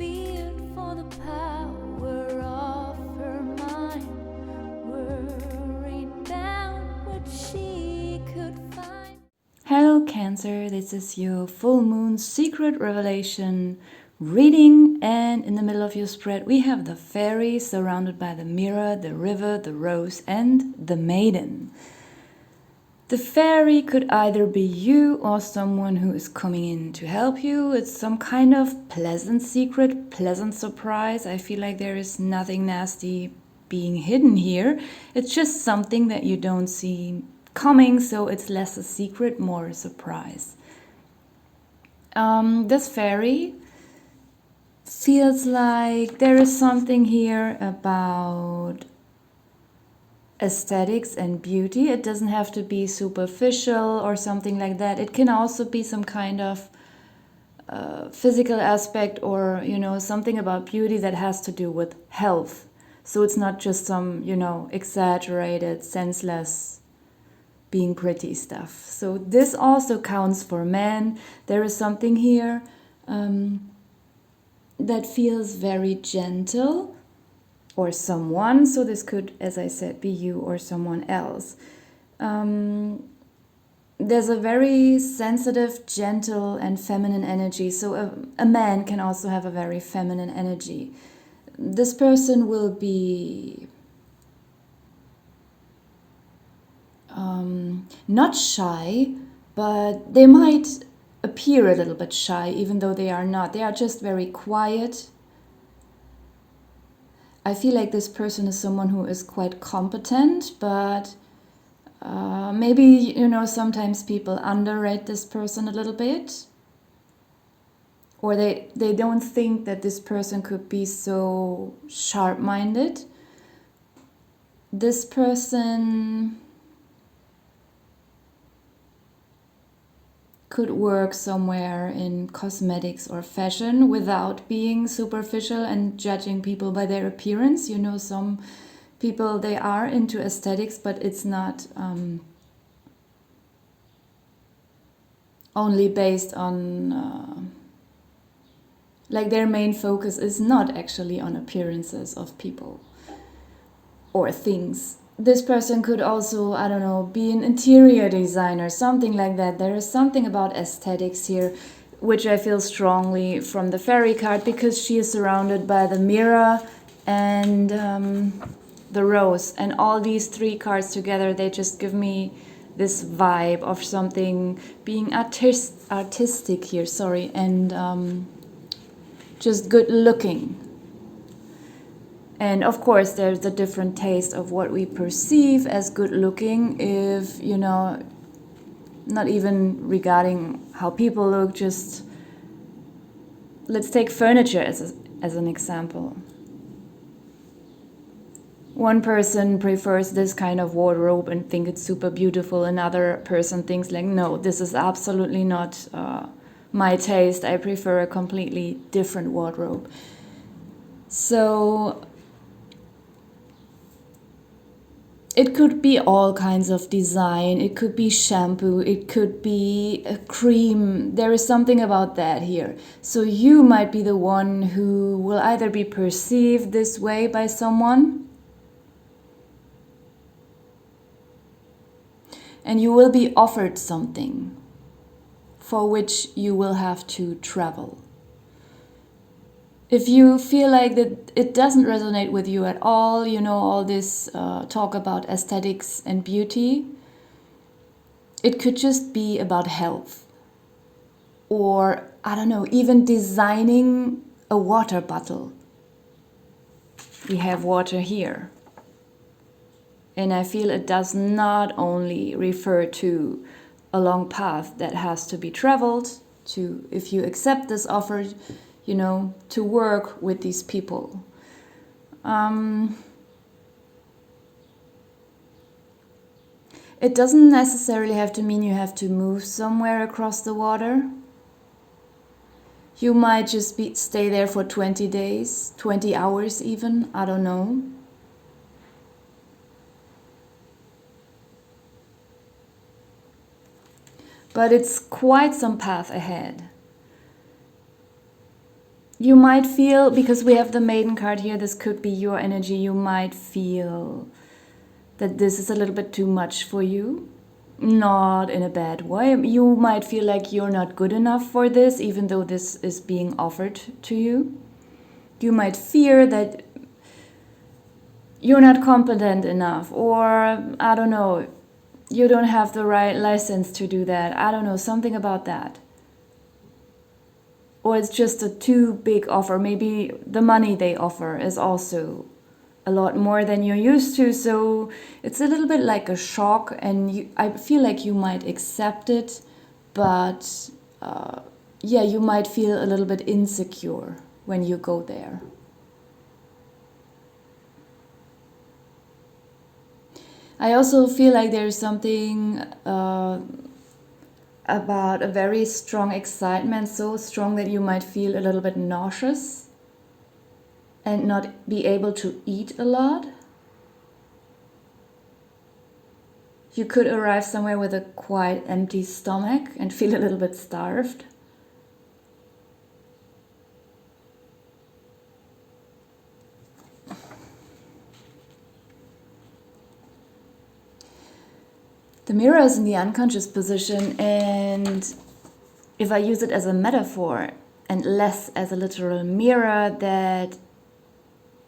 feared for the power of her mind, worried about what she could find. Hello Cancer, this is your full moon secret revelation reading, and in the middle of your spread we have the fairy surrounded by the mirror, the river, the rose and the maiden. The fairy could either be you or someone who is coming in to help you. It's some kind of pleasant secret, pleasant surprise. I feel like there is nothing nasty being hidden here. It's just something that you don't see coming, so it's less a secret, more a surprise. This fairy feels like there is something here about aesthetics and beauty. It doesn't have to be superficial or something like that. It can also be some kind of physical aspect, or something about beauty that has to do with health. So it's not just some exaggerated, senseless being pretty stuff. So this also counts for men. There is something here that feels very gentle, or someone, so this could, as I said, be you or someone else. There's a very sensitive, gentle and feminine energy, so a man can also have a very feminine energy. This person will be not shy, but they might appear a little bit shy, even though they are not. They are just very quiet. I feel like this person is someone who is quite competent, but maybe, sometimes people underrate this person a little bit. Or they don't think that this person could be so sharp-minded. This person could work somewhere in cosmetics or fashion without being superficial and judging people by their appearance. Some people, they are into aesthetics, but it's not only based on like their main focus is not actually on appearances of people or things. This person could also, I don't know, be an interior designer, something like that. There is something about aesthetics here, which I feel strongly from the fairy card, because she is surrounded by the mirror and the rose. And all these three cards together, they just give me this vibe of something being artistic here, and just good looking. And of course, there's a different taste of what we perceive as good looking, if, not even regarding how people look, just let's take furniture as an example. One person prefers this kind of wardrobe and think it's super beautiful. Another person thinks like, no, this is absolutely not my taste. I prefer a completely different wardrobe. So it could be all kinds of design. It could be shampoo. It could be a cream. There is something about that here. So you might be the one who will either be perceived this way by someone, and you will be offered something for which you will have to travel. If you feel like that it doesn't resonate with you at all, all this talk about aesthetics and beauty, it could just be about health. Or, I don't know, even designing a water bottle. We have water here. And I feel it does not only refer to a long path that has to be traveled, to, if you accept this offer, to work with these people. It doesn't necessarily have to mean you have to move somewhere across the water. You might just stay there for 20 days, 20 hours even, I don't know. But it's quite some path ahead. You might feel, because we have the Maiden card here, this could be your energy, you might feel that this is a little bit too much for you. Not in a bad way. You might feel like you're not good enough for this, even though this is being offered to you. You might fear that you're not competent enough, or I don't know, you don't have the right license to do that. I don't know, something about that. Or it's just a too big offer. Maybe the money they offer is also a lot more than you're used to, so it's a little bit like a shock, and I feel like you might accept it, but yeah, you might feel a little bit insecure when you go there. I also feel like there's something about a very strong excitement, so strong that you might feel a little bit nauseous and not be able to eat a lot. You could arrive somewhere with a quite empty stomach and feel a little bit starved. The mirror is in the unconscious position, and if I use it as a metaphor and less as a literal mirror that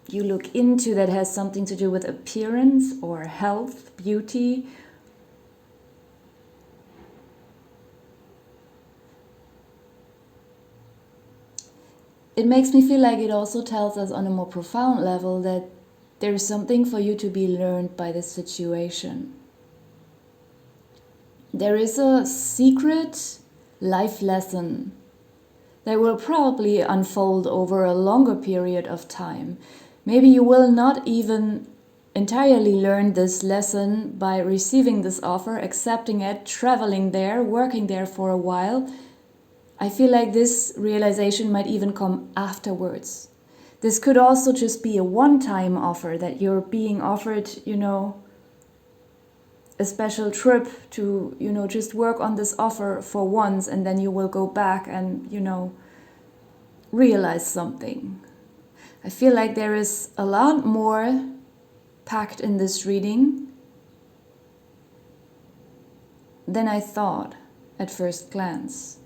you look into, that has something to do with appearance or health, beauty, it makes me feel like it also tells us on a more profound level that there is something for you to be learned by this situation. There is a secret life lesson that will probably unfold over a longer period of time. Maybe you will not even entirely learn this lesson by receiving this offer, accepting it, traveling there, working there for a while. I feel like this realization might even come afterwards. This could also just be a one-time offer that you're being offered, a special trip to, just work on this offer for once, and then you will go back and, realize something. I feel like there is a lot more packed in this reading than I thought at first glance.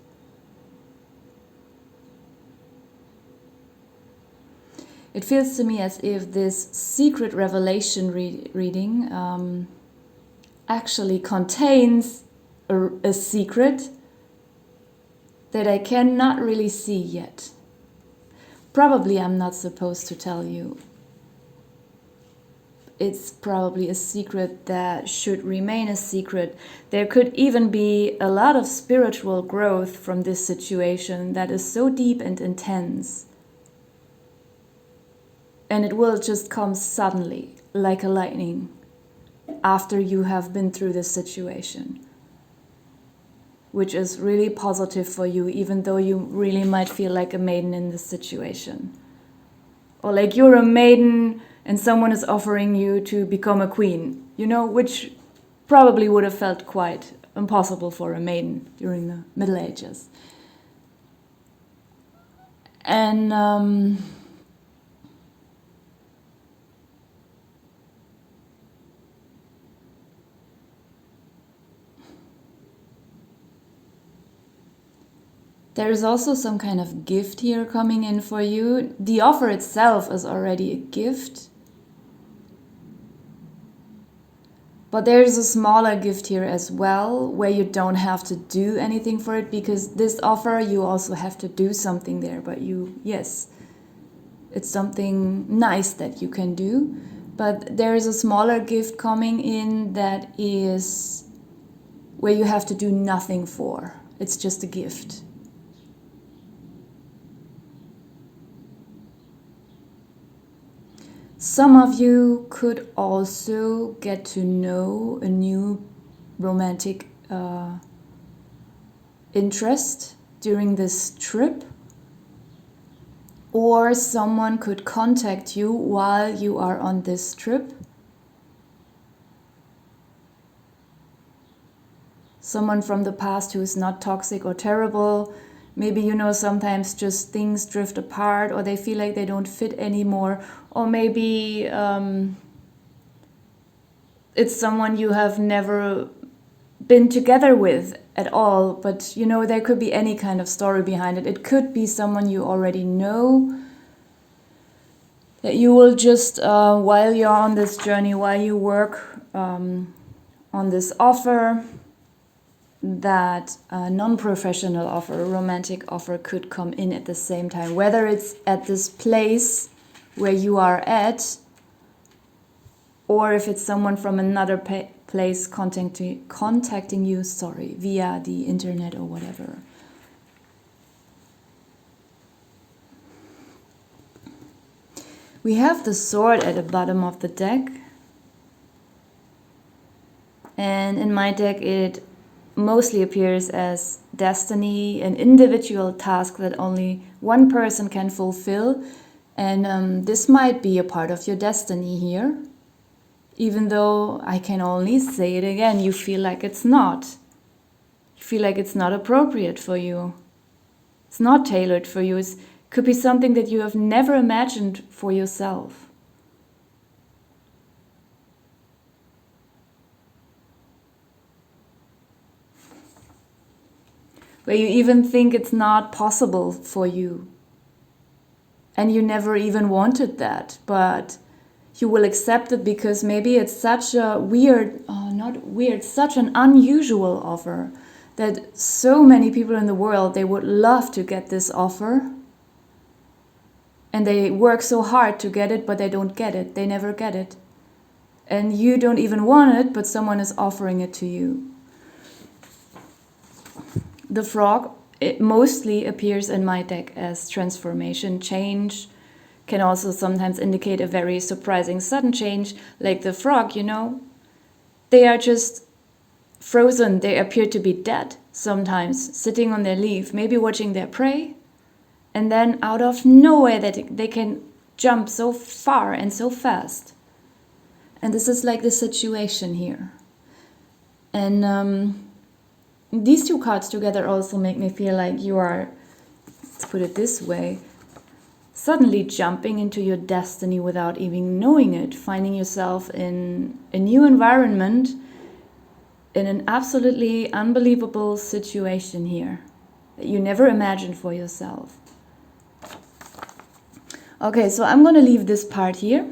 It feels to me as if this secret revelation reading actually contains a secret that I cannot really see yet. Probably I'm not supposed to tell you. It's probably a secret that should remain a secret. There could even be a lot of spiritual growth from this situation that is so deep and intense. And it will just come suddenly, like a lightning, after you have been through this situation, which is really positive for you, even though you really might feel like a maiden in this situation. Or like you're a maiden and someone is offering you to become a queen, which probably would have felt quite impossible for a maiden during the Middle Ages. And there is also some kind of gift here coming in for you. The offer itself is already a gift. But there's a smaller gift here as well, where you don't have to do anything for it, because this offer, you also have to do something there. But yes, it's something nice that you can do. But there is a smaller gift coming in that is where you have to do nothing for. It's just a gift. Some of you could also get to know a new romantic interest during this trip, or someone could contact you while you are on this trip. Someone from the past who is not toxic or terrible. Maybe, you know, sometimes just things drift apart, or they feel like they don't fit anymore. Or maybe it's someone you have never been together with at all. But, you know, there could be any kind of story behind it. It could be someone you already know, that you will just, while you're on this journey, while you work on this offer, that a non-professional offer, a romantic offer could come in at the same time. Whether it's at this place where you are at, or if it's someone from another place contacting you, via the internet or whatever. We have the sword at the bottom of the deck. And in my deck it mostly appears as destiny, an individual task that only one person can fulfill. And this might be a part of your destiny here. Even though I can only say it again, you feel like it's not. You feel like it's not appropriate for you. It's not tailored for you. It could be something that you have never imagined for yourself. Where you even think it's not possible for you. And you never even wanted that, but you will accept it because maybe it's such a such an unusual offer that so many people in the world, they would love to get this offer. And they work so hard to get it, but they don't get it. They never get it. And you don't even want it, but someone is offering it to you. The frog, it mostly appears in my deck as transformation, change. Can also sometimes indicate a very surprising sudden change. Like the frog, you know, they are just frozen. They appear to be dead sometimes, sitting on their leaf, maybe watching their prey. And then out of nowhere they can jump so far and so fast. And this is like the situation here. And these two cards together also make me feel like you are, let's put it this way, suddenly jumping into your destiny without even knowing it, finding yourself in a new environment, in an absolutely unbelievable situation here that you never imagined for yourself. Okay, so I'm going to leave this part here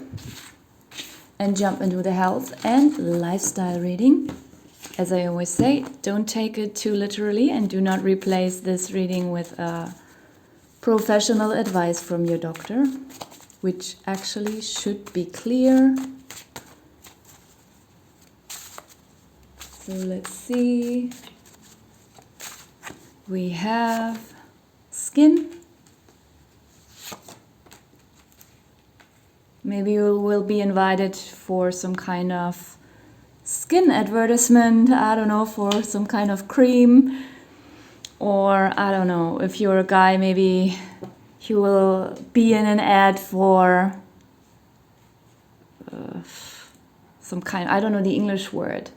and jump into the health and lifestyle reading. As I always say, don't take it too literally and do not replace this reading with professional advice from your doctor, which actually should be clear. So let's see. We have skin. Maybe you will be invited for some kind of skin advertisement, I don't know, for some kind of cream. Or, I don't know, if you're a guy, maybe you will be in an ad for some kind, I don't know the English word.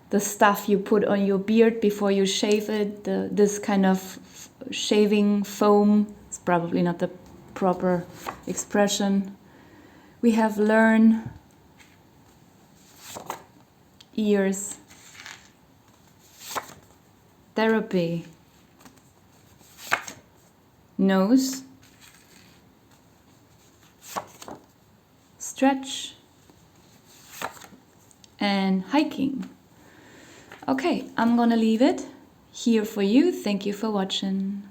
The stuff you put on your beard before you shave it, this kind of shaving foam. It's probably not the proper expression. We have learn, ears, therapy, nose, stretch, and hiking. Okay, I'm gonna leave it here for you. Thank you for watching.